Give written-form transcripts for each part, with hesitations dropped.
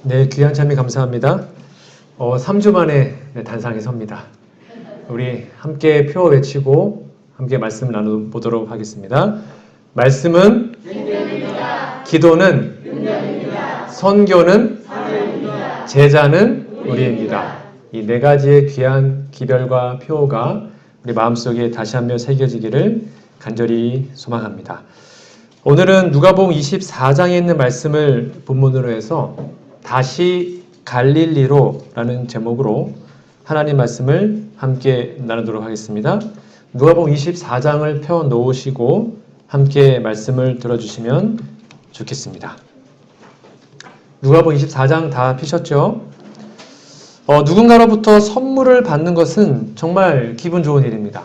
네, 귀한 참여 감사합니다. 3주 만에 단상에 섭니다. 우리 함께 표어 외치고 함께 말씀 나눠보도록 하겠습니다. 말씀은 생명입니다. 기도는 능력입니다. 선교는 사랑입니다. 제자는 우리입니다. 이 네 가지의 귀한 기별과 표어가 우리 마음속에 다시 한번 새겨지기를 간절히 소망합니다. 오늘은 누가복음 24장에 있는 말씀을 본문으로 해서 다시 갈릴리로라는 제목으로 하나님 말씀을 함께 나누도록 하겠습니다. 누가복음 24장을 펴 놓으시고 함께 말씀을 들어주시면 좋겠습니다. 누가복음 24장 다 피셨죠? 누군가로부터 선물을 받는 것은 정말 기분 좋은 일입니다.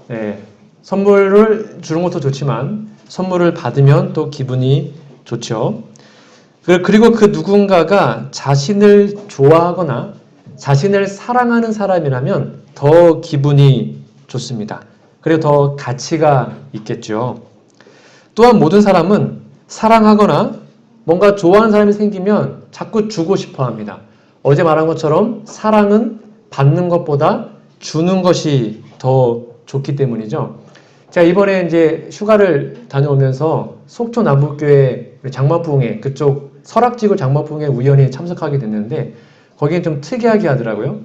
네, 선물을 주는 것도 좋지만 선물을 받으면 또 기분이 좋죠. 그리고 그 누군가가 자신을 좋아하거나 자신을 사랑하는 사람이라면 더 기분이 좋습니다. 그리고 더 가치가 있겠죠. 또한 모든 사람은 사랑하거나 뭔가 좋아하는 사람이 생기면 자꾸 주고 싶어 합니다. 어제 말한 것처럼 사랑은 받는 것보다 주는 것이 더 좋기 때문이죠. 제가 이번에 이제 휴가를 다녀오면서 속초 남북교회 장마부흥회 그쪽 설악지구 장마부흥회 우연히 참석하게 됐는데 거기는 좀 특이하게 하더라고요.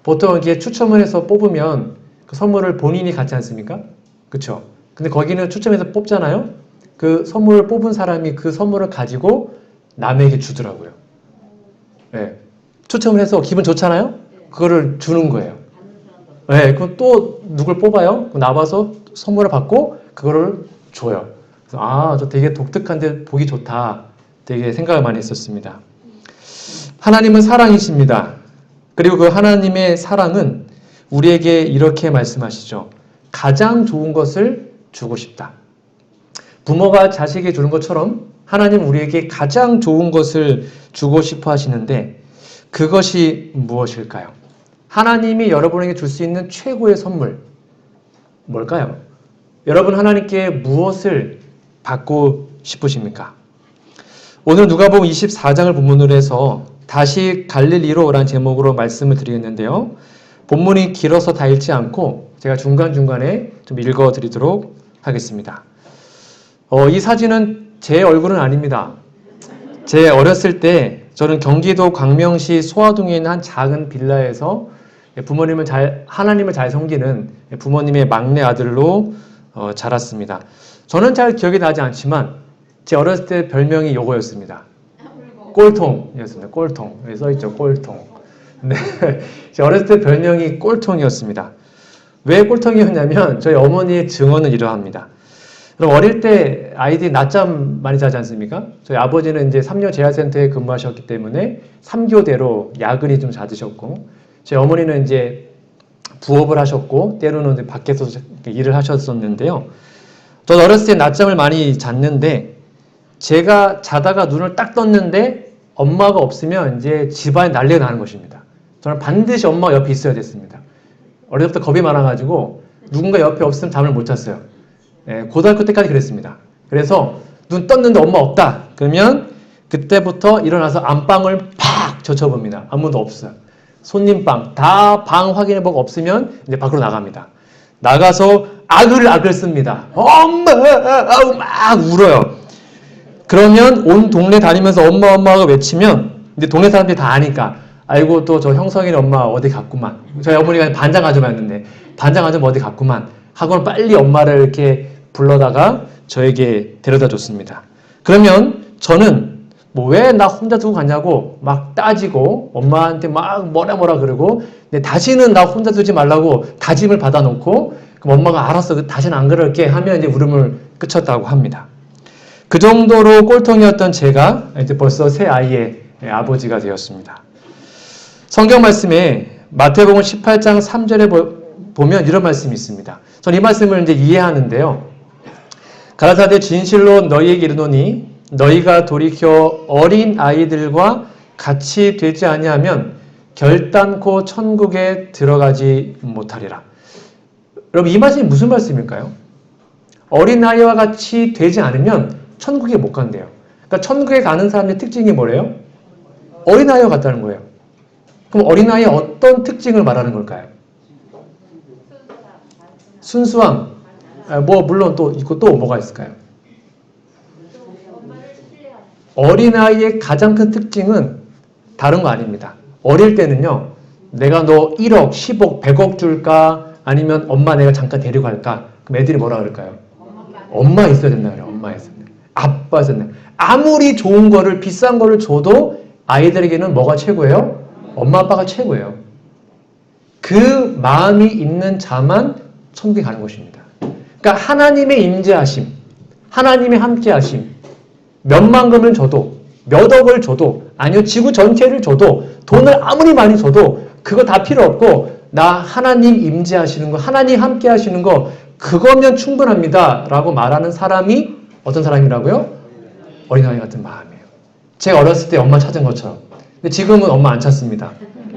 보통 이렇게 추첨을 해서 뽑으면 그 선물을 본인이 갖지 않습니까? 그쵸? 근데 거기는 추첨해서 뽑잖아요? 그 선물을 뽑은 사람이 그 선물을 가지고 남에게 주더라고요. 네. 추첨을 해서 기분 좋잖아요? 그거를 주는 거예요. 네. 그럼 또 누굴 뽑아요? 나와서 선물을 받고 그거를 줘요. 그래서 저 되게 독특한데 보기 좋다. 되게 생각을 많이 했었습니다. 하나님은 사랑이십니다. 그리고 그 하나님의 사랑은 우리에게 이렇게 말씀하시죠. 가장 좋은 것을 주고 싶다. 부모가 자식에게 주는 것처럼 하나님은 우리에게 가장 좋은 것을 주고 싶어 하시는데 그것이 무엇일까요? 하나님이 여러분에게 줄 수 있는 최고의 선물 뭘까요? 여러분 하나님께 무엇을 받고 싶으십니까? 오늘 누가복음 24장을 본문으로 해서 다시 갈릴리로라는 제목으로 말씀을 드리겠는데요. 본문이 길어서 다 읽지 않고 제가 중간중간에 좀 읽어드리도록 하겠습니다. 이 사진은 제 얼굴은 아닙니다. 제 어렸을 때 저는 경기도 광명시 소화동에 있는 한 작은 빌라에서 하나님을 잘 섬기는 부모님의 막내 아들로 자랐습니다. 저는 잘 기억이 나지 않지만 제 어렸을 때 별명이 이거였습니다. 꼴통이었습니다. 꼴통. 여기 써있죠. 꼴통. 네. 제 어렸을 때 별명이 꼴통이었습니다. 왜 꼴통이었냐면 저희 어머니의 증언은 이러합니다. 그럼 어릴 때 아이들이 낮잠 많이 자지 않습니까? 저희 아버지는 이제 3년 재활센터에 근무하셨기 때문에 3교대로 야근이 좀 잦으셨고 저희 어머니는 이제 부업을 하셨고 때로는 밖에서 일을 하셨었는데요. 저는 어렸을 때 낮잠을 많이 잤는데 제가 자다가 눈을 딱 떴는데 엄마가 없으면 이제 집안에 난리가 나는 것입니다. 저는 반드시 엄마가 옆에 있어야 됐습니다. 어릴 때부터 겁이 많아가지고 누군가 옆에 없으면 잠을 못 잤어요. 고등학교 때까지 그랬습니다. 그래서 눈 떴는데 엄마 없다. 그러면 그때부터 일어나서 안방을 팍 젖혀봅니다. 아무도 없어요. 손님방 다 방 확인해보고 없으면 이제 밖으로 나갑니다. 나가서 악을 씁니다. 엄마! 막 울어요. 그러면 온 동네 다니면서 엄마가 외치면 이제 동네 사람들이 다 아니까 아이고 또 저 형성이네 엄마 어디 갔구만. 저희 어머니가 반장 아줌마였는데 반장 아줌마 어디 갔구만 하고는 빨리 엄마를 이렇게 불러다가 저에게 데려다 줬습니다. 그러면 저는 왜 나 혼자 두고 갔냐고 막 따지고 엄마한테 막 뭐라 그러고 다시는 나 혼자 두지 말라고 다짐을 받아놓고 그럼 엄마가 알았어 다시는 안 그럴게 하면 이제 울음을 그쳤다고 합니다. 그 정도로 꼴통이었던 제가 이제 벌써 새 아이의 아버지가 되었습니다. 성경 말씀에 마태복음 18장 3절에 보면 이런 말씀이 있습니다. 저는 이 말씀을 이제 이해하는데요. 가라사대 진실로 너희에게 이르노니 너희가 돌이켜 어린 아이들과 같이 되지 아니하면 결단코 천국에 들어가지 못하리라. 여러분 이 말씀이 무슨 말씀일까요? 어린아이와 같이 되지 않으면 천국에 못 간대요. 그러니까 천국에 가는 사람의 특징이 뭐래요? 어린아이와 같다는 거예요. 그럼 어린아이의 어떤 특징을 말하는 걸까요? 순수함. 물론 또 있고 또 뭐가 있을까요? 어린아이의 가장 큰 특징은 다른 거 아닙니다. 어릴 때는요, 내가 너 1억, 10억, 100억 줄까? 아니면 엄마 내가 잠깐 데려갈까? 그럼 애들이 뭐라 그럴까요? 엄마 있어야 된다 그래요. 엄마 있어야 된다. 아빠 있어야 된다. 아무리 좋은 거를, 비싼 거를 줘도 아이들에게는 뭐가 최고예요? 엄마 아빠가 최고예요. 그 마음이 있는 자만 천국에 가는 것입니다. 그러니까 하나님의 임재하심, 하나님의 함께하심, 몇만금을 줘도, 몇 억을 줘도, 아니요 지구 전체를 줘도, 돈을 아무리 많이 줘도 그거 다 필요 없고 나 하나님 임재하시는 거, 하나님 함께 하시는 거 그거면 충분합니다 라고 말하는 사람이 어떤 사람이라고요? 어린아이 같은 마음이에요. 제가 어렸을 때 엄마 찾은 것처럼. 근데 지금은 엄마 안 찾습니다.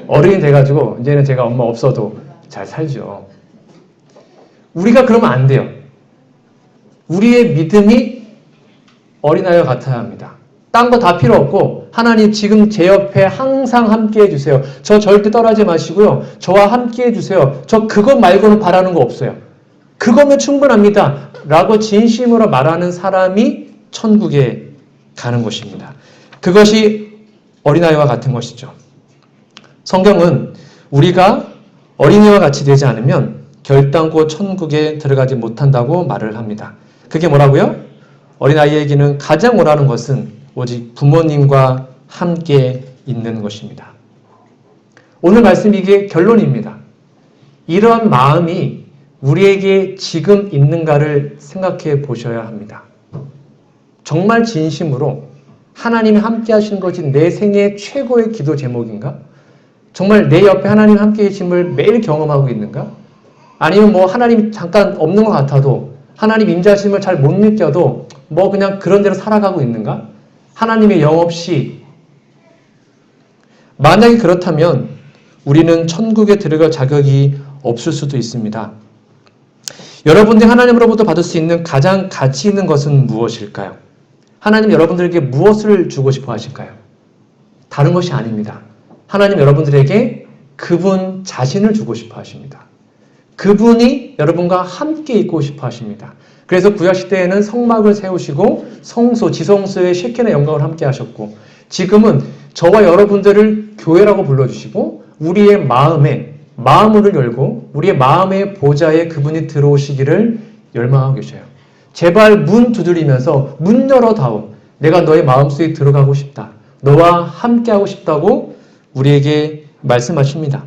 어른이 돼가지고 이제는 제가 엄마 없어도 잘 살죠. 우리가 그러면 안 돼요. 우리의 믿음이 어린아이와 같아야 합니다. 딴 거 다 필요 없고 하나님 지금 제 옆에 항상 함께 해주세요. 저 절대 떠나지 마시고요. 저와 함께 해주세요. 저 그것 말고는 바라는 거 없어요. 그거면 충분합니다. 라고 진심으로 말하는 사람이 천국에 가는 것입니다. 그것이 어린아이와 같은 것이죠. 성경은 우리가 어린이와 같이 되지 않으면 결단코 천국에 들어가지 못한다고 말을 합니다. 그게 뭐라고요? 어린아이에게는 가장 원하는 것은 오직 부모님과 함께 있는 것입니다. 오늘 말씀 이게 결론입니다. 이러한 마음이 우리에게 지금 있는가를 생각해 보셔야 합니다. 정말 진심으로 하나님이 함께 하시는 것이 내 생애 최고의 기도 제목인가? 정말 내 옆에 하나님 함께 계심을 매일 경험하고 있는가? 아니면 뭐 하나님이 잠깐 없는 것 같아도 하나님 임재하심을 잘 못 느껴도 뭐 그냥 그런 대로 살아가고 있는가? 하나님의 영 없이. 만약에 그렇다면 우리는 천국에 들어갈 자격이 없을 수도 있습니다. 여러분들이 하나님으로부터 받을 수 있는 가장 가치 있는 것은 무엇일까요? 하나님 여러분들에게 무엇을 주고 싶어 하실까요? 다른 것이 아닙니다. 하나님 여러분들에게 그분 자신을 주고 싶어 하십니다. 그분이 여러분과 함께 있고 싶어 하십니다. 그래서 구약시대에는 성막을 세우시고 성소, 지성소의 셰케나 영광을 함께 하셨고 지금은 저와 여러분들을 교회라고 불러주시고 우리의 마음을 열고 우리의 마음의 보좌에 그분이 들어오시기를 열망하고 계셔요. 제발 문 두드리면서 문 열어다오. 내가 너의 마음속에 들어가고 싶다. 너와 함께하고 싶다고 우리에게 말씀하십니다.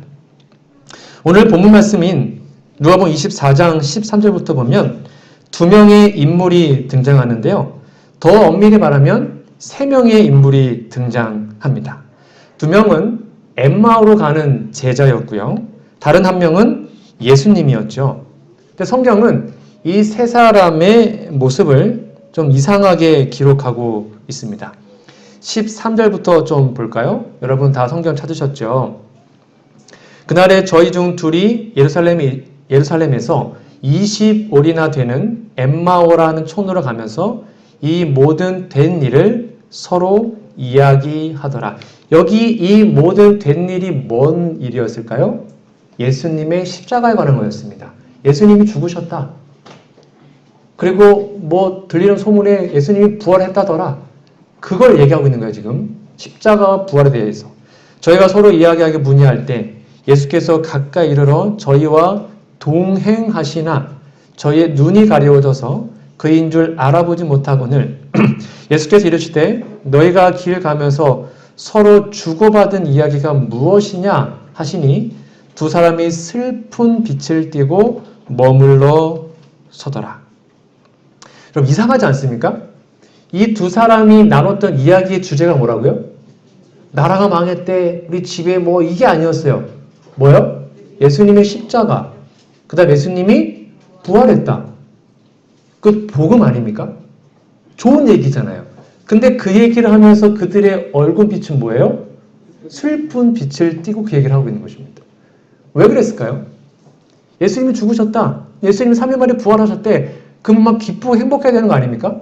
오늘 본문 말씀인 누가복음 24장 13절부터 보면 두 명의 인물이 등장하는데요. 더 엄밀히 말하면 세 명의 인물이 등장합니다. 두 명은 엠마오로 가는 제자였고요. 다른 한 명은 예수님이었죠. 근데 성경은 이 세 사람의 모습을 좀 이상하게 기록하고 있습니다. 13절부터 좀 볼까요? 여러분 다 성경 찾으셨죠? 그날에 저희 중 둘이 예루살렘에서 20올이나 되는 엠마오라는 촌으로 가면서 이 모든 된 일을 서로 이야기하더라. 여기 이 모든 된 일이 뭔 일이었을까요? 예수님의 십자가에 관한 거였습니다. 예수님이 죽으셨다. 그리고 뭐 들리는 소문에 예수님이 부활했다더라. 그걸 얘기하고 있는 거예요, 지금. 십자가와 부활에 대해서. 저희가 서로 이야기하게 문의할 때 예수께서 가까이 이르러 저희와 동행하시나 저희의 눈이 가려워져서 그인 줄 알아보지 못하거늘 예수께서 이르시되 너희가 길 가면서 서로 주고받은 이야기가 무엇이냐 하시니 두 사람이 슬픈 빛을 띠고 머물러 서더라. 그럼 이상하지 않습니까? 이 두 사람이 나눴던 이야기의 주제가 뭐라고요? 나라가 망했대. 우리 집에 뭐 이게 아니었어요. 뭐요? 예수님의 십자가. 그 다음 예수님이 부활했다. 그 복음 아닙니까? 좋은 얘기잖아요. 근데 그 얘기를 하면서 그들의 얼굴빛은 뭐예요? 슬픈 빛을 띠고 그 얘기를 하고 있는 것입니다. 왜 그랬을까요? 예수님이 죽으셨다. 예수님이 3일 만에 부활하셨대. 그럼 막 기쁘고 행복해야 되는 거 아닙니까?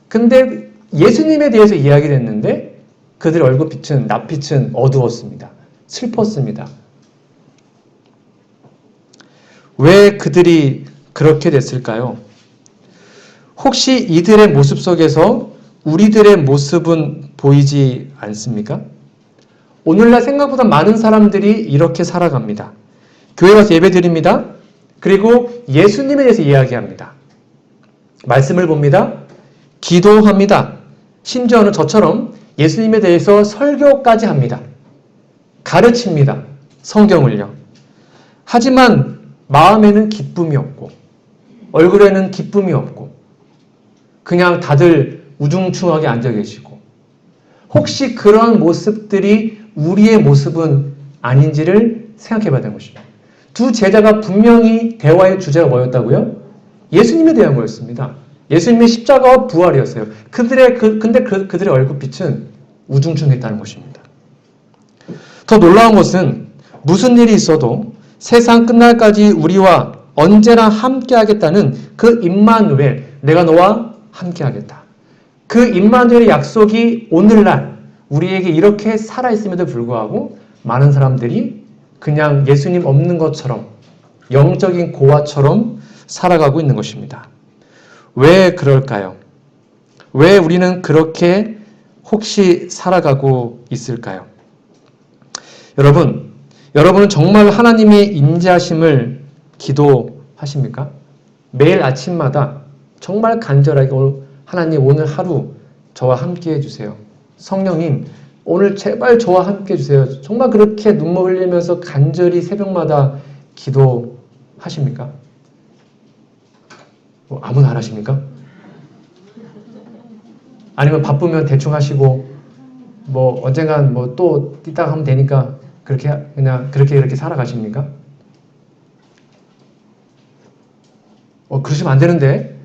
근데 예수님에 대해서 이야기를 했는데 그들의 얼굴빛은 낯빛은 어두웠습니다. 슬펐습니다. 왜 그들이 그렇게 됐을까요? 혹시 이들의 모습 속에서 우리들의 모습은 보이지 않습니까? 오늘날 생각보다 많은 사람들이 이렇게 살아갑니다. 교회 가서 예배 드립니다. 그리고 예수님에 대해서 이야기합니다. 말씀을 봅니다. 기도합니다. 심지어는 저처럼 예수님에 대해서 설교까지 합니다. 가르칩니다. 성경을요. 하지만 마음에는 기쁨이 없고 얼굴에는 기쁨이 없고 그냥 다들 우중충하게 앉아 계시고 혹시 그런 모습들이 우리의 모습은 아닌지를 생각해 봐야 되는 것입니다. 두 제자가 분명히 대화의 주제가 뭐였다고요? 예수님에 대한 거였습니다. 예수님의 십자가와 부활이었어요. 근데 그들의 얼굴빛은 우중충했다는 것입니다. 더 놀라운 것은 무슨 일이 있어도 세상 끝날까지 우리와 언제나 함께 하겠다는 그 임마누엘, 내가 너와 함께 하겠다. 그 임마누엘의 약속이 오늘날 우리에게 이렇게 살아있음에도 불구하고 많은 사람들이 그냥 예수님 없는 것처럼 영적인 고아처럼 살아가고 있는 것입니다. 왜 그럴까요? 왜 우리는 그렇게 혹시 살아가고 있을까요? 여러분은 정말 하나님의 임재하심을 기도하십니까? 매일 아침마다 정말 간절하게 하나님 오늘 하루 저와 함께 해주세요. 성령님 오늘 제발 저와 함께 해주세요. 정말 그렇게 눈물 흘리면서 간절히 새벽마다 기도하십니까? 아무나 안 하십니까? 아니면 바쁘면 대충 하시고 언젠간 또 이따가 하면 되니까 그렇게 살아가십니까? 그러시면 안 되는데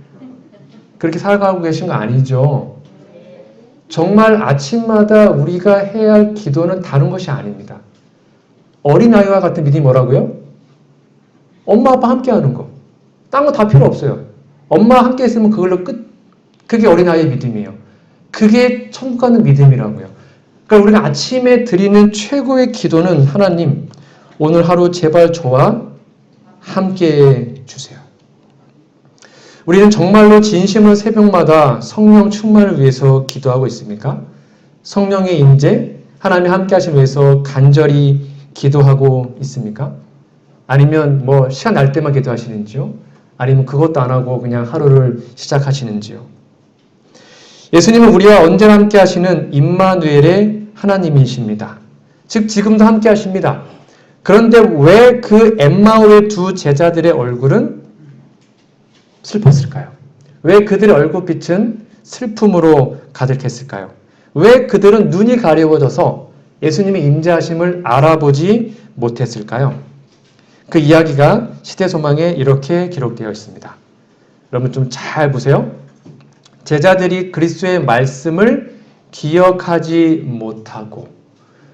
그렇게 살아가고 계신 거 아니죠? 정말 아침마다 우리가 해야 할 기도는 다른 것이 아닙니다. 어린아이와 같은 믿음이 뭐라고요? 엄마 아빠 함께 하는 거. 딴 거 다 필요 없어요. 엄마 함께 있으면 그걸로 끝. 그게 어린아이의 믿음이에요. 그게 천국 가는 믿음이라고요. 그러니까 우리가 아침에 드리는 최고의 기도는 하나님 오늘 하루 제발 저와 함께 해주세요. 우리는 정말로 진심으로 새벽마다 성령 충만을 위해서 기도하고 있습니까? 성령의 임재, 하나님이 함께 하시기 위해서 간절히 기도하고 있습니까? 아니면 시간 날 때만 기도하시는지요? 아니면 그것도 안 하고 그냥 하루를 시작하시는지요? 예수님은 우리와 언제나 함께 하시는 임마누엘의 하나님이십니다. 즉 지금도 함께 하십니다. 그런데 왜 그 엠마오의 두 제자들의 얼굴은 슬펐을까요? 왜 그들의 얼굴빛은 슬픔으로 가득했을까요? 왜 그들은 눈이 가려워져서 예수님의 임재하심을 알아보지 못했을까요? 그 이야기가 시대소망에 이렇게 기록되어 있습니다. 여러분 좀 잘 보세요. 제자들이 그리스도의 말씀을 기억하지 못하고,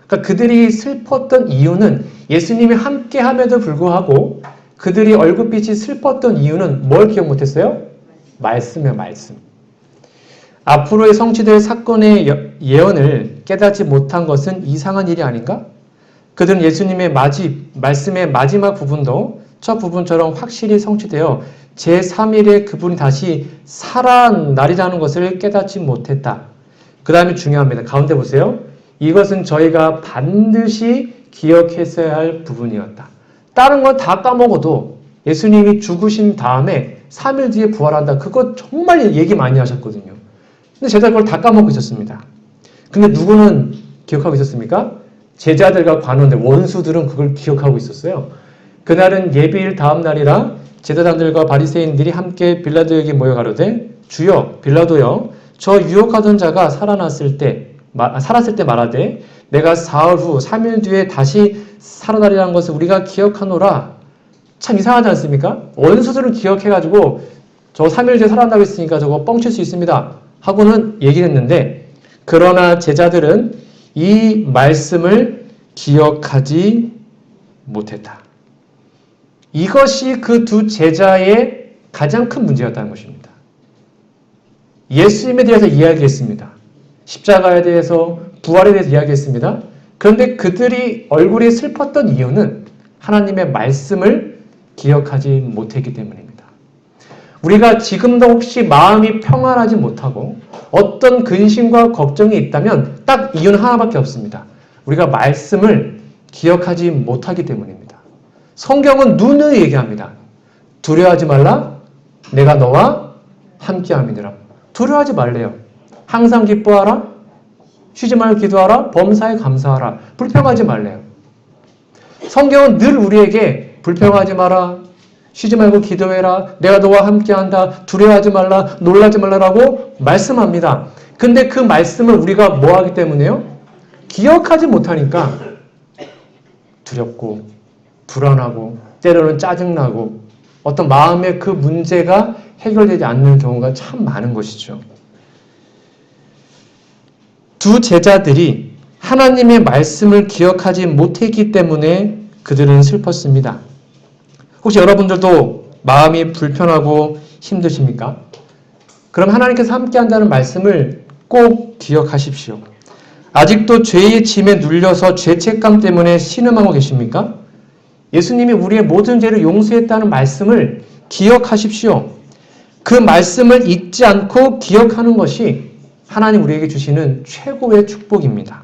그러니까 그들이 슬펐던 이유는 예수님이 함께함에도 불구하고 그들이 얼굴빛이 슬펐던 이유는 뭘 기억 못했어요? 말씀이에요, 말씀. 앞으로의 성취될 사건의 예언을 깨닫지 못한 것은 이상한 일이 아닌가? 그들은 예수님의 말씀의 마지막 부분도 첫 부분처럼 확실히 성취되어 제3일에 그분이 다시 살아나리라는 것을 깨닫지 못했다. 그 다음에 중요합니다. 가운데 보세요. 이것은 저희가 반드시 기억했어야 할 부분이었다. 다른 건 다 까먹어도 예수님이 죽으신 다음에 3일 뒤에 부활한다. 그거 정말 얘기 많이 하셨거든요. 근데 제자들 그걸 다 까먹고 있었습니다. 근데 누구는 기억하고 있었습니까? 제자들과 관원들, 원수들은 그걸 기억하고 있었어요. 그날은 예비일 다음 날이라 제사장들과 바리새인들이 함께 빌라도에게 모여 가로되 주여 빌라도여 저 유혹하던 자가 살았을 때 말하되 내가 사흘 후 3일 뒤에 다시 살아나리라는 것을 우리가 기억하노라. 참 이상하지 않습니까? 원수들은 기억해가지고 저 3일 뒤에 살아난다고 했으니까 저거 뻥칠 수 있습니다 하고는 얘기를 했는데, 그러나 제자들은 이 말씀을 기억하지 못했다. 이것이 그 두 제자의 가장 큰 문제였다는 것입니다. 예수님에 대해서 이야기했습니다. 십자가에 대해서, 부활에 대해서 이야기했습니다. 그런데 그들이 얼굴이 슬펐던 이유는 하나님의 말씀을 기억하지 못했기 때문입니다. 우리가 지금도 혹시 마음이 평안하지 못하고 어떤 근심과 걱정이 있다면 딱 이유는 하나밖에 없습니다. 우리가 말씀을 기억하지 못하기 때문입니다. 성경은 누누이 얘기합니다. 두려워하지 말라. 내가 너와 함께함이니라. 두려워하지 말래요. 항상 기뻐하라. 쉬지 말고 기도하라. 범사에 감사하라. 불평하지 말래요. 성경은 늘 우리에게 불평하지 마라. 쉬지 말고 기도해라. 내가 너와 함께한다. 두려워하지 말라. 놀라지 말라라고 말씀합니다. 근데 그 말씀을 우리가 뭐 하기 때문에요? 기억하지 못하니까 두렵고 불안하고 때로는 짜증나고 어떤 마음의 그 문제가 해결되지 않는 경우가 참 많은 것이죠. 두 제자들이 하나님의 말씀을 기억하지 못했기 때문에 그들은 슬펐습니다. 혹시 여러분들도 마음이 불편하고 힘드십니까? 그럼 하나님께서 함께한다는 말씀을 꼭 기억하십시오. 아직도 죄의 짐에 눌려서 죄책감 때문에 신음하고 계십니까? 예수님이 우리의 모든 죄를 용서했다는 말씀을 기억하십시오. 그 말씀을 잊지 않고 기억하는 것이 하나님 우리에게 주시는 최고의 축복입니다.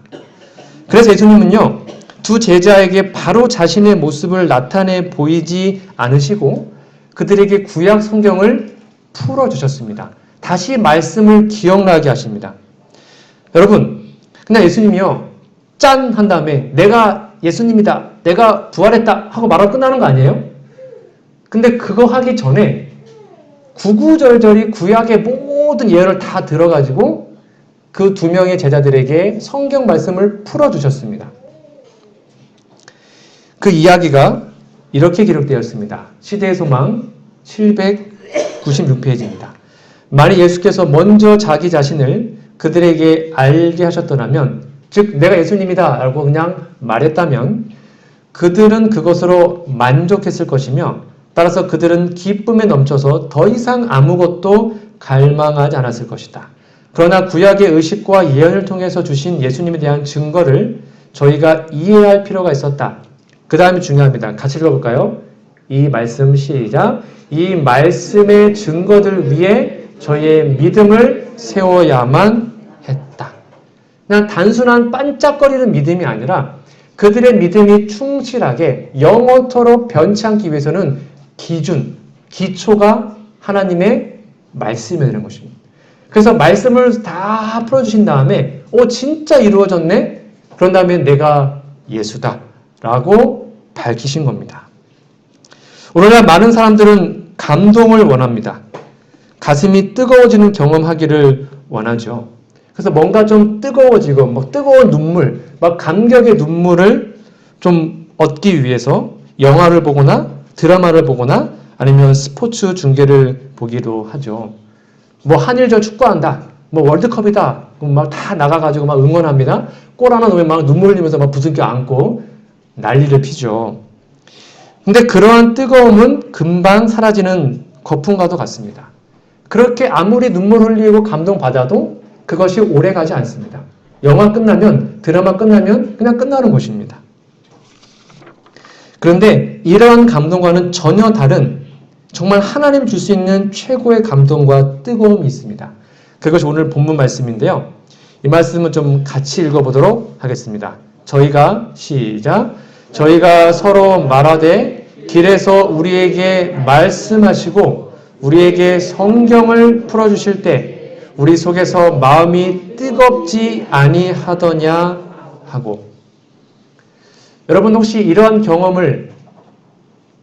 그래서 예수님은요, 두 제자에게 바로 자신의 모습을 나타내 보이지 않으시고 그들에게 구약 성경을 풀어주셨습니다. 다시 말씀을 기억나게 하십니다. 여러분, 그냥 예수님이요, 짠! 한 다음에 내가 예수님이다, 내가 부활했다 하고 말하고 끝나는 거 아니에요? 근데 그거 하기 전에 구구절절히 구약의 모든 예언을 다 들어가지고 그 두 명의 제자들에게 성경 말씀을 풀어주셨습니다. 그 이야기가 이렇게 기록되어 있습니다. 시대의 소망 796페이지입니다. 만약 예수께서 먼저 자기 자신을 그들에게 알게 하셨더라면, 즉 내가 예수님이다 라고 그냥 말했다면 그들은 그것으로 만족했을 것이며 따라서 그들은 기쁨에 넘쳐서 더 이상 아무것도 갈망하지 않았을 것이다. 그러나 구약의 의식과 예언을 통해서 주신 예수님에 대한 증거를 저희가 이해할 필요가 있었다. 그 다음이 중요합니다. 같이 읽어볼까요? 이 말씀 시작. 이 말씀의 증거들 위에 저희의 믿음을 세워야만 했다. 그냥 단순한 반짝거리는 믿음이 아니라 그들의 믿음이 충실하게 영원토록 변치 않기 위해서는 기초가 하나님의 말씀이 되는 것입니다. 그래서 말씀을 다 풀어주신 다음에 진짜 이루어졌네? 그런 다음에 내가 예수다 라고 밝히신 겁니다. 오늘날 많은 사람들은 감동을 원합니다. 가슴이 뜨거워지는 경험하기를 원하죠. 그래서 뭔가 좀 뜨거워지고 막 뜨거운 눈물, 막 감격의 눈물을 좀 얻기 위해서 영화를 보거나 드라마를 보거나 아니면 스포츠 중계를 보기도 하죠. 뭐 한일전 축구한다, 뭐 월드컵이다, 막 다 나가가지고 막 응원합니다. 골 하나 넣으면 막 눈물 흘리면서 막 부둥켜 안고 난리를 피죠. 근데 그러한 뜨거움은 금방 사라지는 거품과도 같습니다. 그렇게 아무리 눈물 흘리고 감동받아도 그것이 오래가지 않습니다. 영화 끝나면, 드라마 끝나면 그냥 끝나는 것입니다. 그런데 이러한 감동과는 전혀 다른 정말 하나님 줄 수 있는 최고의 감동과 뜨거움이 있습니다. 그것이 오늘 본문 말씀인데요. 이 말씀은 좀 같이 읽어보도록 하겠습니다. 저희가 시작. 저희가 서로 말하되 길에서 우리에게 말씀하시고 우리에게 성경을 풀어주실 때 우리 속에서 마음이 뜨겁지 아니하더냐 하고. 여러분 혹시 이러한 경험을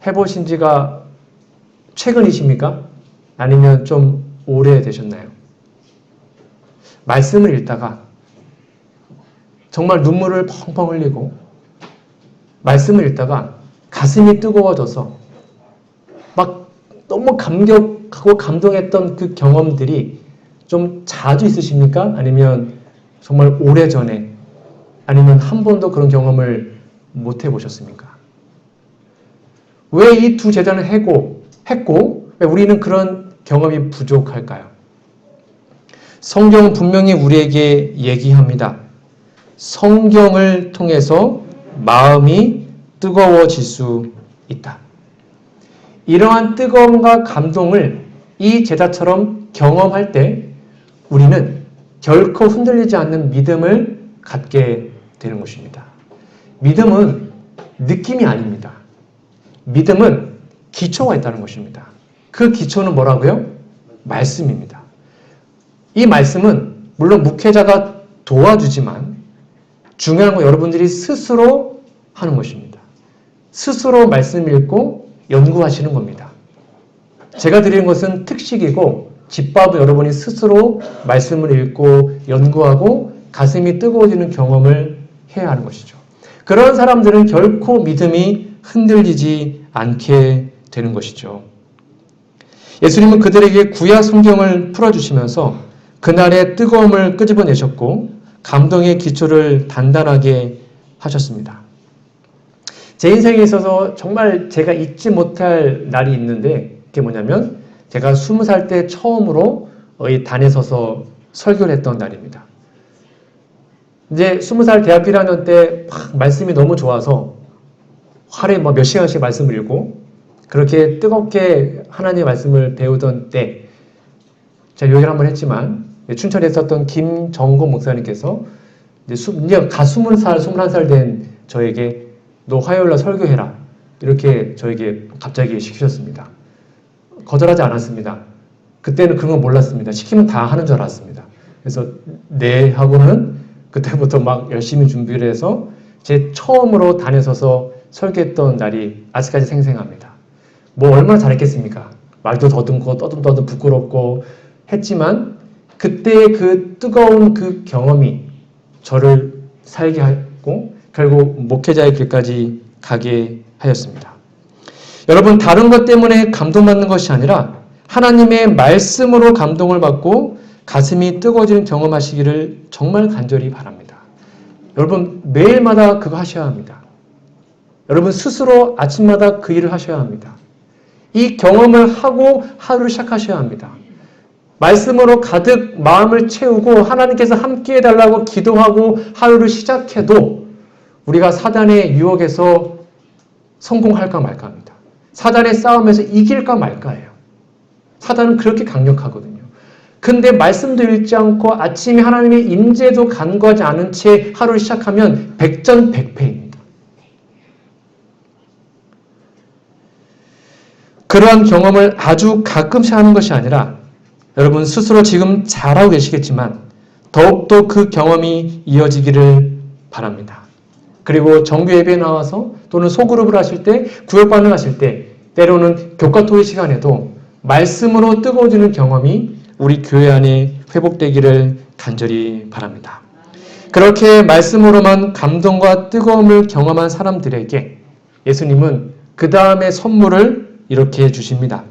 해보신 지가 최근이십니까? 아니면 좀 오래되셨나요? 말씀을 읽다가 정말 눈물을 펑펑 흘리고 말씀을 읽다가 가슴이 뜨거워져서 막 너무 감격하고 감동했던 그 경험들이 좀 자주 있으십니까? 아니면 정말 오래전에 아니면 한 번도 그런 경험을 못 해보셨습니까? 왜 이 두 제자는 했고 왜 우리는 그런 경험이 부족할까요? 성경은 분명히 우리에게 얘기합니다. 성경을 통해서 마음이 뜨거워질 수 있다. 이러한 뜨거움과 감동을 이 제자처럼 경험할 때 우리는 결코 흔들리지 않는 믿음을 갖게 되는 것입니다. 믿음은 느낌이 아닙니다. 믿음은 기초가 있다는 것입니다. 그 기초는 뭐라고요? 말씀입니다. 이 말씀은 물론 목회자가 도와주지만 중요한 건 여러분들이 스스로 하는 것입니다. 스스로 말씀 읽고 연구하시는 겁니다. 제가 드리는 것은 특식이고 집봐도 여러분이 스스로 말씀을 읽고 연구하고 가슴이 뜨거워지는 경험을 해야 하는 것이죠. 그런 사람들은 결코 믿음이 흔들리지 않게 되는 것이죠. 예수님은 그들에게 구약 성경을 풀어주시면서 그날의 뜨거움을 끄집어내셨고 감동의 기초를 단단하게 하셨습니다. 제 인생에 있어서 정말 제가 잊지 못할 날이 있는데 그게 뭐냐면 제가 20살 때 처음으로 이 단에 서서 설교를 했던 날입니다. 이제 20살 대학교 1학년 때 말씀이 너무 좋아서 하루에 몇 시간씩 말씀을 읽고 그렇게 뜨겁게 하나님의 말씀을 배우던 때 제가 얘기를 한번 했지만 춘천에 있었던 김정곤 목사님께서 이제 가 20살, 21살 된 저에게 너 화요일날 설교해라 이렇게 저에게 갑자기 시키셨습니다. 거절하지 않았습니다. 그때는 그런 거 몰랐습니다. 시키면 다 하는 줄 알았습니다. 그래서 네 하고는 그때부터 막 열심히 준비를 해서 제 처음으로 단에 서서 설교했던 날이 아직까지 생생합니다. 뭐 얼마나 잘했겠습니까? 말도 더듬고 떠듬떠듬 부끄럽고 했지만 그때의 그 뜨거운 그 경험이 저를 살게 하고 결국 목회자의 길까지 가게 하였습니다. 여러분 다른 것 때문에 감동받는 것이 아니라 하나님의 말씀으로 감동을 받고 가슴이 뜨거워지는 경험하시기를 정말 간절히 바랍니다. 여러분 매일마다 그거 하셔야 합니다. 여러분 스스로 아침마다 그 일을 하셔야 합니다. 이 경험을 하고 하루를 시작하셔야 합니다. 말씀으로 가득 마음을 채우고 하나님께서 함께 해달라고 기도하고 하루를 시작해도 우리가 사단의 유혹에서 성공할까 말까 합니다. 사단의 싸움에서 이길까 말까예요. 사단은 그렇게 강력하거든요. 근데 말씀도 읽지 않고 아침에 하나님의 임재도 간구하지 않은 채 하루를 시작하면 백전백패입니다. 그러한 경험을 아주 가끔씩 하는 것이 아니라 여러분 스스로 지금 잘하고 계시겠지만 더욱더 그 경험이 이어지기를 바랍니다. 그리고 정규 예배에 나와서 또는 소그룹을 하실 때 구역반을 하실 때 때로는 교과토의 시간에도 말씀으로 뜨거워지는 경험이 우리 교회 안에 회복되기를 간절히 바랍니다. 그렇게 말씀으로만 감동과 뜨거움을 경험한 사람들에게 예수님은 그 다음에 선물을 이렇게 주십니다.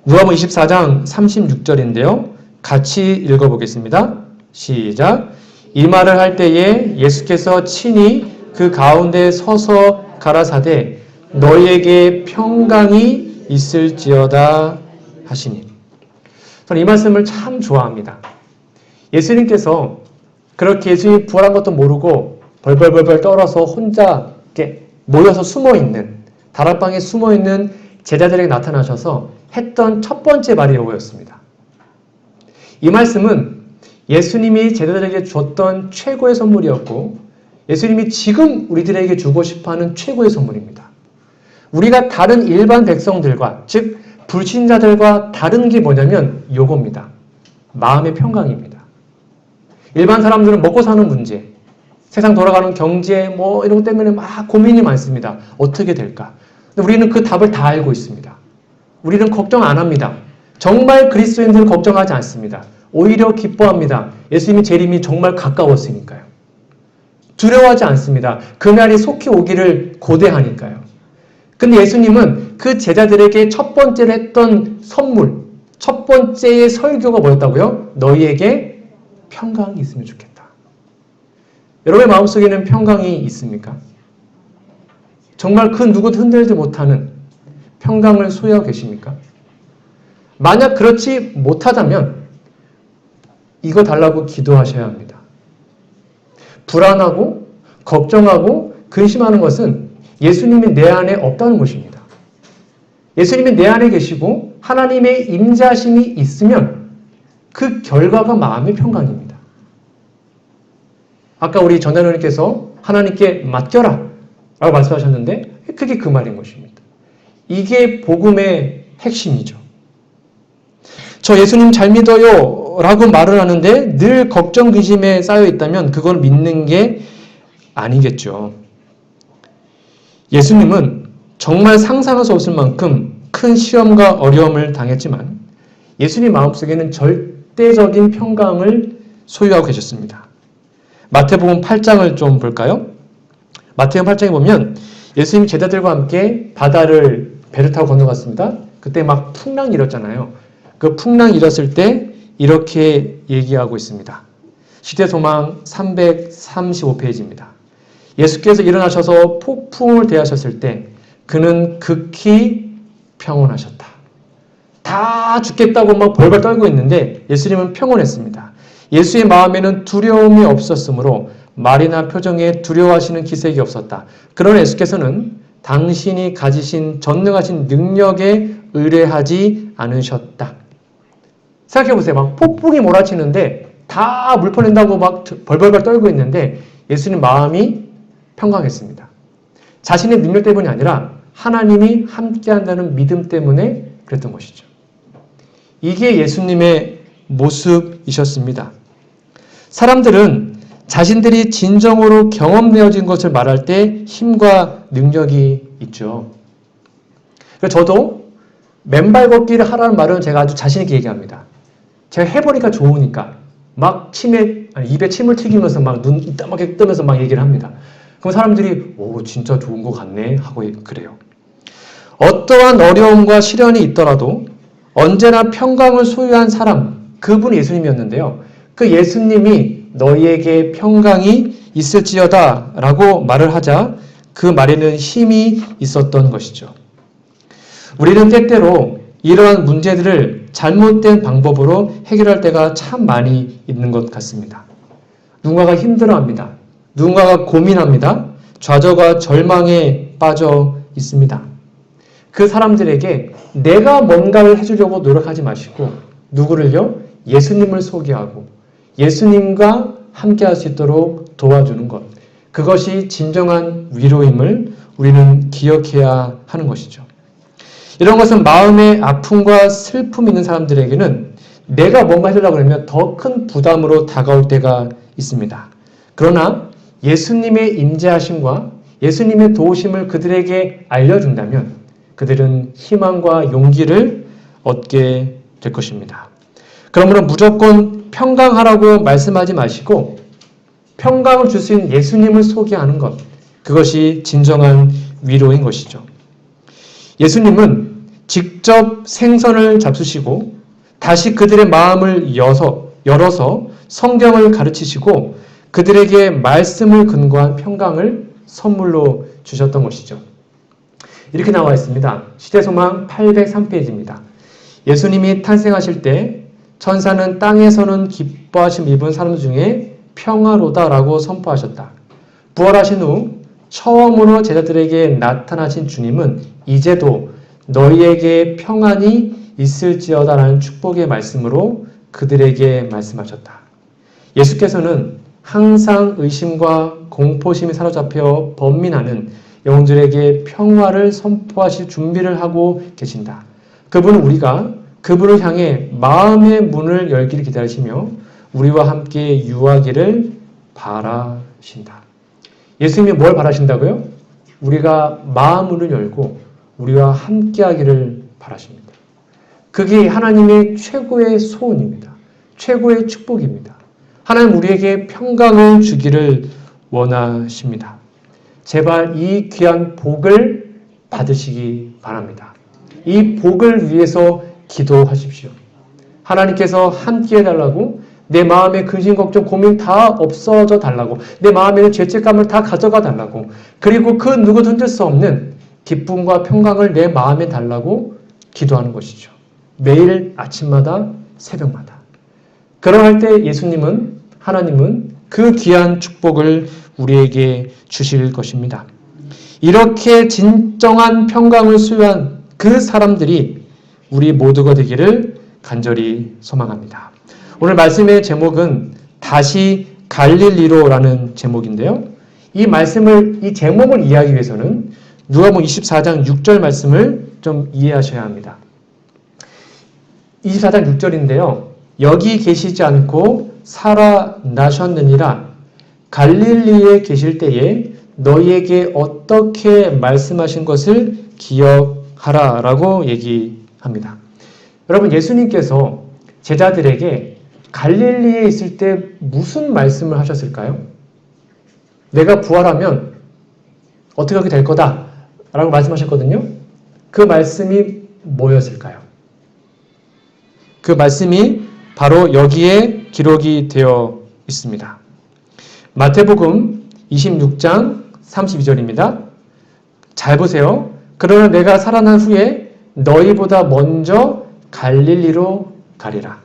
누가복음 24장 36절인데요. 같이 읽어보겠습니다. 시작. 이 말을 할 때에 예수께서 친히 그 가운데 서서 가라사대 너희에게 평강이 있을지어다 하시니. 저는 이 말씀을 참 좋아합니다. 예수님께서 그렇게 예수님이 부활한 것도 모르고 벌벌벌벌 떨어서 혼자 이렇게 모여서 숨어있는 다락방에 숨어있는 제자들에게 나타나셔서 했던 첫 번째 말이 이거였습니다. 이 말씀은 예수님이 제자들에게 줬던 최고의 선물이었고 예수님이 지금 우리들에게 주고 싶어하는 최고의 선물입니다. 우리가 다른 일반 백성들과 즉 불신자들과 다른 게 뭐냐면 요겁니다. 마음의 평강입니다. 일반 사람들은 먹고 사는 문제, 세상 돌아가는 경제 뭐 이런 것 때문에 막 고민이 많습니다. 어떻게 될까? 근데 우리는 그 답을 다 알고 있습니다. 우리는 걱정 안 합니다. 정말 그리스도인들은 걱정하지 않습니다. 오히려 기뻐합니다. 예수님의 재림이 정말 가까웠으니까요. 두려워하지 않습니다. 그날이 속히 오기를 고대하니까요. 근데 예수님은 그 제자들에게 첫 번째로 했던 선물, 첫 번째의 설교가 뭐였다고요? 너희에게 평강이 있으면 좋겠다. 여러분의 마음속에는 평강이 있습니까? 정말 그 누구도 흔들지 못하는 평강을 소유하고 계십니까? 만약 그렇지 못하다면 이거 달라고 기도하셔야 합니다. 불안하고 걱정하고 근심하는 것은 예수님이 내 안에 없다는 것입니다. 예수님이 내 안에 계시고 하나님의 임재하심이 있으면 그 결과가 마음의 평강입니다. 아까 우리 전단원님께서 하나님께 맡겨라 라고 말씀하셨는데 그게 그 말인 것입니다. 이게 복음의 핵심이죠. 저 예수님 잘 믿어요 라고 말을 하는데 늘 걱정 근심에 쌓여 있다면 그걸 믿는 게 아니겠죠. 예수님은 정말 상상할 수 없을 만큼 큰 시험과 어려움을 당했지만 예수님 마음속에는 절대적인 평강을 소유하고 계셨습니다. 마태복음 8장을 좀 볼까요? 마태복음 8장에 보면 예수님 제자들과 함께 바다를 배를 타고 건너갔습니다. 그때 막 풍랑이 일었잖아요. 그 풍랑이 일었을 때 이렇게 얘기하고 있습니다. 시대소망 335페이지입니다. 예수께서 일어나셔서 폭풍을 대하셨을 때 그는 극히 평온하셨다. 다 죽겠다고 막 벌벌 떨고 있는데 예수님은 평온했습니다. 예수의 마음에는 두려움이 없었으므로 말이나 표정에 두려워하시는 기색이 없었다. 그러나 예수께서는 당신이 가지신 전능하신 능력에 의뢰하지 않으셨다. 생각해보세요. 막 폭풍이 몰아치는데 다 물 퍼낸다고 막 벌벌벌 떨고 있는데 예수님 마음이 평강했습니다. 자신의 능력 때문이 아니라 하나님이 함께한다는 믿음 때문에 그랬던 것이죠. 이게 예수님의 모습이셨습니다. 사람들은 자신들이 진정으로 경험되어진 것을 말할 때 힘과 능력이 있죠. 그래서 저도 맨발 걷기를 하라는 말은 제가 아주 자신 있게 얘기합니다. 제가 해보니까 좋으니까 막 입에 침을 튀기면서 막 눈 이따맣게 뜨면서 막 얘기를 합니다. 그럼 사람들이 오 진짜 좋은 것 같네 하고 그래요. 어떠한 어려움과 시련이 있더라도 언제나 평강을 소유한 사람, 그분이 예수님이었는데요. 그 예수님이 너희에게 평강이 있을지어다 라고 말을 하자 그 말에는 힘이 있었던 것이죠. 우리는 때때로 이러한 문제들을 잘못된 방법으로 해결할 때가 참 많이 있는 것 같습니다. 누군가가 힘들어합니다. 누군가가 고민합니다. 좌절과 절망에 빠져 있습니다. 그 사람들에게 내가 뭔가를 해주려고 노력하지 마시고 누구를요? 예수님을 소개하고 예수님과 함께 할 수 있도록 도와주는 것. 그것이 진정한 위로임을 우리는 기억해야 하는 것이죠. 이런 것은 마음의 아픔과 슬픔이 있는 사람들에게는 내가 뭔가 해주려고 하면 더 큰 부담으로 다가올 때가 있습니다. 그러나 예수님의 임재하심과 예수님의 도우심을 그들에게 알려준다면 그들은 희망과 용기를 얻게 될 것입니다. 그러므로 무조건 평강하라고 말씀하지 마시고 평강을 줄 수 있는 예수님을 소개하는 것, 그것이 진정한 위로인 것이죠. 예수님은 직접 생선을 잡수시고 다시 그들의 마음을 열어서 성경을 가르치시고 그들에게 말씀을 근거한 평강을 선물로 주셨던 것이죠. 이렇게 나와 있습니다. 시대소망 803페이지입니다. 예수님이 탄생하실 때 천사는 땅에서는 기뻐하심 입은 사람 중에 평화로다라고 선포하셨다. 부활하신 후 처음으로 제자들에게 나타나신 주님은 이제도 너희에게 평안이 있을지어다라는 축복의 말씀으로 그들에게 말씀하셨다. 예수께서는 항상 의심과 공포심에 사로잡혀 번민하는 영혼들에게 평화를 선포하실 준비를 하고 계신다. 그분은 우리가 그분을 향해 마음의 문을 열기를 기다리시며 우리와 함께 유하기를 바라신다. 예수님이 뭘 바라신다고요? 우리가 마음을 열고 우리와 함께 하기를 바라십니다. 그게 하나님의 최고의 소원입니다. 최고의 축복입니다. 하나님 우리에게 평강을 주기를 원하십니다. 제발 이 귀한 복을 받으시기 바랍니다. 이 복을 위해서 기도하십시오. 하나님께서 함께 해달라고 내 마음의 근심, 걱정, 고민 다 없어져 달라고 내 마음에는 죄책감을 다 가져가 달라고 그리고 그 누구도 흔들 수 없는 기쁨과 평강을 내 마음에 달라고 기도하는 것이죠. 매일 아침마다 새벽마다. 그러할 때 예수님은 하나님은 그 귀한 축복을 우리에게 주실 것입니다. 이렇게 진정한 평강을 소유한 그 사람들이 우리 모두가 되기를 간절히 소망합니다. 오늘 말씀의 제목은 다시 갈릴리로라는 제목인데요. 이 제목을 이해하기 위해서는 누가복음 24장 6절 말씀을 좀 이해하셔야 합니다. 24장 6절인데요. 여기 계시지 않고 살아나셨느니라. 갈릴리에 계실 때에 너희에게 어떻게 말씀하신 것을 기억하라 라고 얘기합니다. 여러분, 예수님께서 제자들에게 갈릴리에 있을 때 무슨 말씀을 하셨을까요? 내가 부활하면 어떻게 하게 될 거다 라고 말씀하셨거든요. 그 말씀이 뭐였을까요? 그 말씀이 바로 여기에 기록이 되어 있습니다. 마태복음 26장 32절입니다. 잘 보세요. 그러나 내가 살아난 후에 너희보다 먼저 갈릴리로 가리라.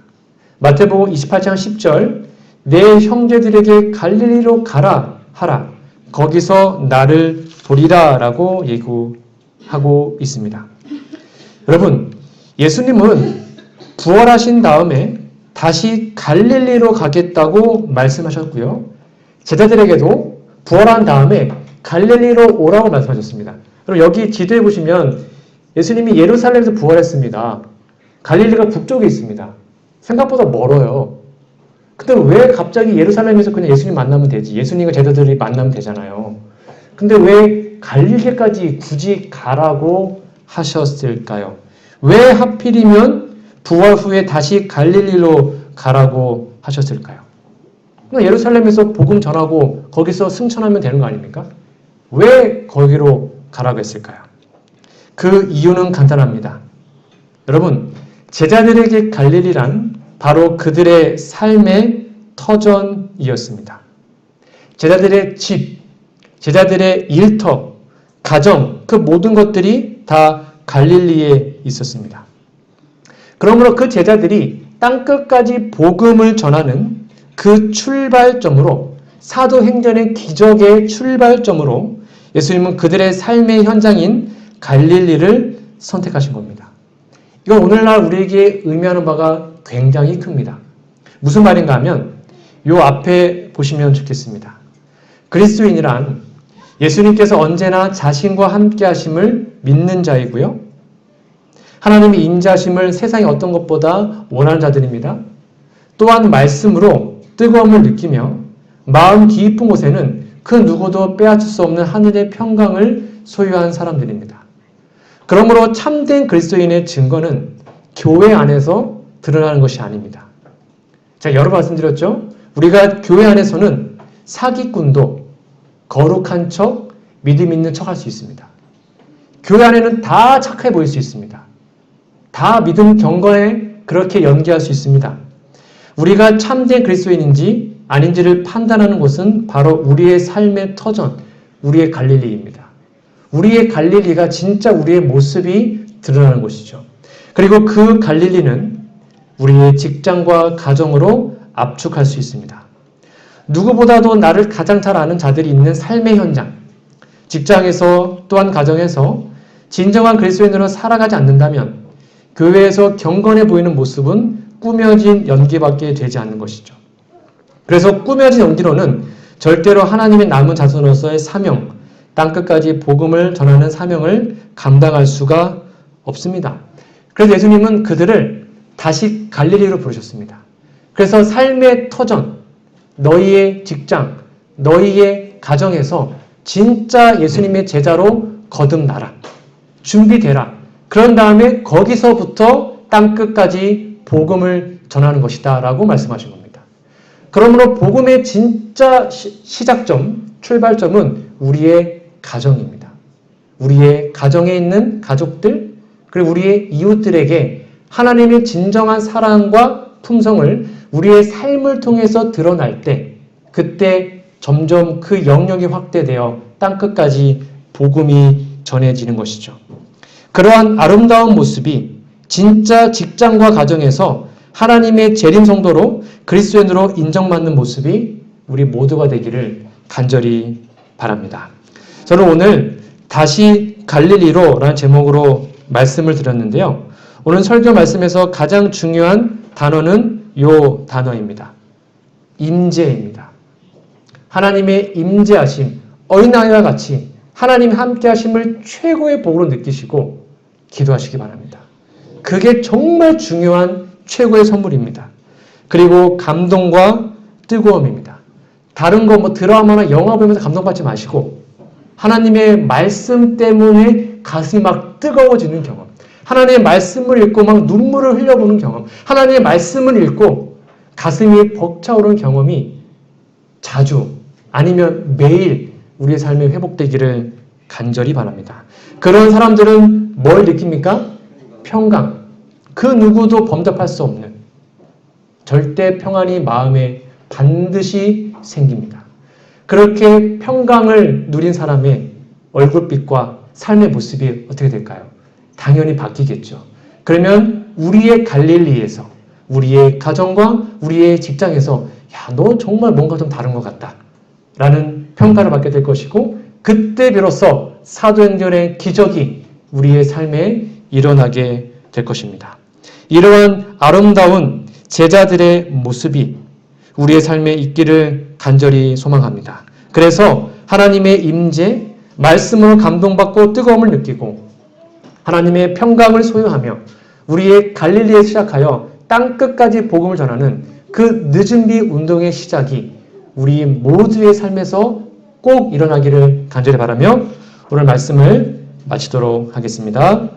마태복음 28장 10절 내 형제들에게 갈릴리로 가라 하라. 거기서 나를 보리라 라고 예고하고 있습니다. 여러분, 예수님은 부활하신 다음에 다시 갈릴리로 가겠다고 말씀하셨고요. 제자들에게도 부활한 다음에 갈릴리로 오라고 말씀하셨습니다. 그럼 여기 지도에 보시면 예수님이 예루살렘에서 부활했습니다. 갈릴리가 북쪽에 있습니다. 생각보다 멀어요. 근데 왜 갑자기 예루살렘에서 그냥 예수님 만나면 되지? 예수님과 제자들이 만나면 되잖아요. 근데 왜 갈릴리까지 굳이 가라고 하셨을까요? 왜 하필이면 부활 후에 다시 갈릴리로 가라고 하셨을까요? 예루살렘에서 복음 전하고 거기서 승천하면 되는 거 아닙니까? 왜 거기로 가라고 했을까요? 그 이유는 간단합니다. 여러분, 제자들에게 갈릴리란 바로 그들의 삶의 터전이었습니다. 제자들의 집, 제자들의 일터, 가정, 그 모든 것들이 다 갈릴리에 있었습니다. 그러므로 그 제자들이 땅끝까지 복음을 전하는 그 출발점으로, 사도행전의 기적의 출발점으로 예수님은 그들의 삶의 현장인 갈릴리를 선택하신 겁니다. 이건 오늘날 우리에게 의미하는 바가 굉장히 큽니다. 무슨 말인가 하면 요 앞에 보시면 좋겠습니다. 그리스도인이란 예수님께서 언제나 자신과 함께 하심을 믿는 자이고요. 하나님의 인자심을 세상의 어떤 것보다 원하는 자들입니다. 또한 말씀으로 뜨거움을 느끼며 마음 깊은 곳에는 그 누구도 빼앗을 수 없는 하늘의 평강을 소유한 사람들입니다. 그러므로 참된 그리스도인의 증거는 교회 안에서 드러나는 것이 아닙니다. 제가 여러 번 말씀드렸죠? 우리가 교회 안에서는 사기꾼도 거룩한 척, 믿음 있는 척 할 수 있습니다. 교회 안에는 다 착해 보일 수 있습니다. 다 믿음 경건에 그렇게 연기할 수 있습니다. 우리가 참된 그리스도인인지 아닌지를 판단하는 곳은 바로 우리의 삶의 터전, 우리의 갈릴리입니다. 우리의 갈릴리가 진짜 우리의 모습이 드러나는 곳이죠. 그리고 그 갈릴리는 우리의 직장과 가정으로 압축할 수 있습니다. 누구보다도 나를 가장 잘 아는 자들이 있는 삶의 현장, 직장에서 또한 가정에서 진정한 그리스도인으로 살아가지 않는다면 교회에서 경건해 보이는 모습은 꾸며진 연기밖에 되지 않는 것이죠. 그래서 꾸며진 연기로는 절대로 하나님의 남은 자손으로서의 사명, 땅끝까지 복음을 전하는 사명을 감당할 수가 없습니다. 그래서 예수님은 그들을 다시 갈릴리로 부르셨습니다. 그래서 삶의 터전, 너희의 직장, 너희의 가정에서 진짜 예수님의 제자로 거듭나라. 준비되라. 그런 다음에 거기서부터 땅끝까지 복음을 전하는 것이다 라고 말씀하신 겁니다. 그러므로 복음의 진짜 시작점, 출발점은 우리의 가정입니다. 우리의 가정에 있는 가족들, 그리고 우리의 이웃들에게 하나님의 진정한 사랑과 품성을 우리의 삶을 통해서 드러날 때, 그때 점점 그 영역이 확대되어 땅끝까지 복음이 전해지는 것이죠. 그러한 아름다운 모습이 진짜 직장과 가정에서 하나님의 재림 성도로 그리스도인으로 인정받는 모습이 우리 모두가 되기를 간절히 바랍니다. 저는 오늘 다시 갈릴리로라는 제목으로 말씀을 드렸는데요. 오늘 설교 말씀에서 가장 중요한 단어는 요 단어입니다. 임재입니다. 하나님의 임재하심, 어린아이와 같이 하나님 함께 하심을 최고의 복으로 느끼시고 기도하시기 바랍니다. 그게 정말 중요한 최고의 선물입니다. 그리고 감동과 뜨거움입니다. 다른 거 드라마나 영화 보면서 감동받지 마시고 하나님의 말씀 때문에 가슴이 막 뜨거워지는 경험, 하나님의 말씀을 읽고 막 눈물을 흘려보는 경험, 하나님의 말씀을 읽고 가슴이 벅차오르는 경험이 자주 아니면 매일 우리의 삶에 회복되기를 간절히 바랍니다. 그런 사람들은 뭘 느낍니까? 평강. 그 누구도 범접할 수 없는 절대 평안이 마음에 반드시 생깁니다. 그렇게 평강을 누린 사람의 얼굴빛과 삶의 모습이 어떻게 될까요? 당연히 바뀌겠죠. 그러면 우리의 갈릴리에서, 우리의 가정과 우리의 직장에서 야, 너 정말 뭔가 좀 다른 것 같다 라는 평가를 받게 될 것이고, 그때 비로소 사도행전의 기적이 우리의 삶에 일어나게 될 것입니다. 이러한 아름다운 제자들의 모습이 우리의 삶에 있기를 간절히 소망합니다. 그래서 하나님의 임재, 말씀으로 감동받고 뜨거움을 느끼고 하나님의 평강을 소유하며 우리의 갈릴리에 시작하여 땅끝까지 복음을 전하는 그 늦은 비 운동의 시작이 우리 모두의 삶에서 꼭 일어나기를 간절히 바라며 오늘 말씀을 마치도록 하겠습니다.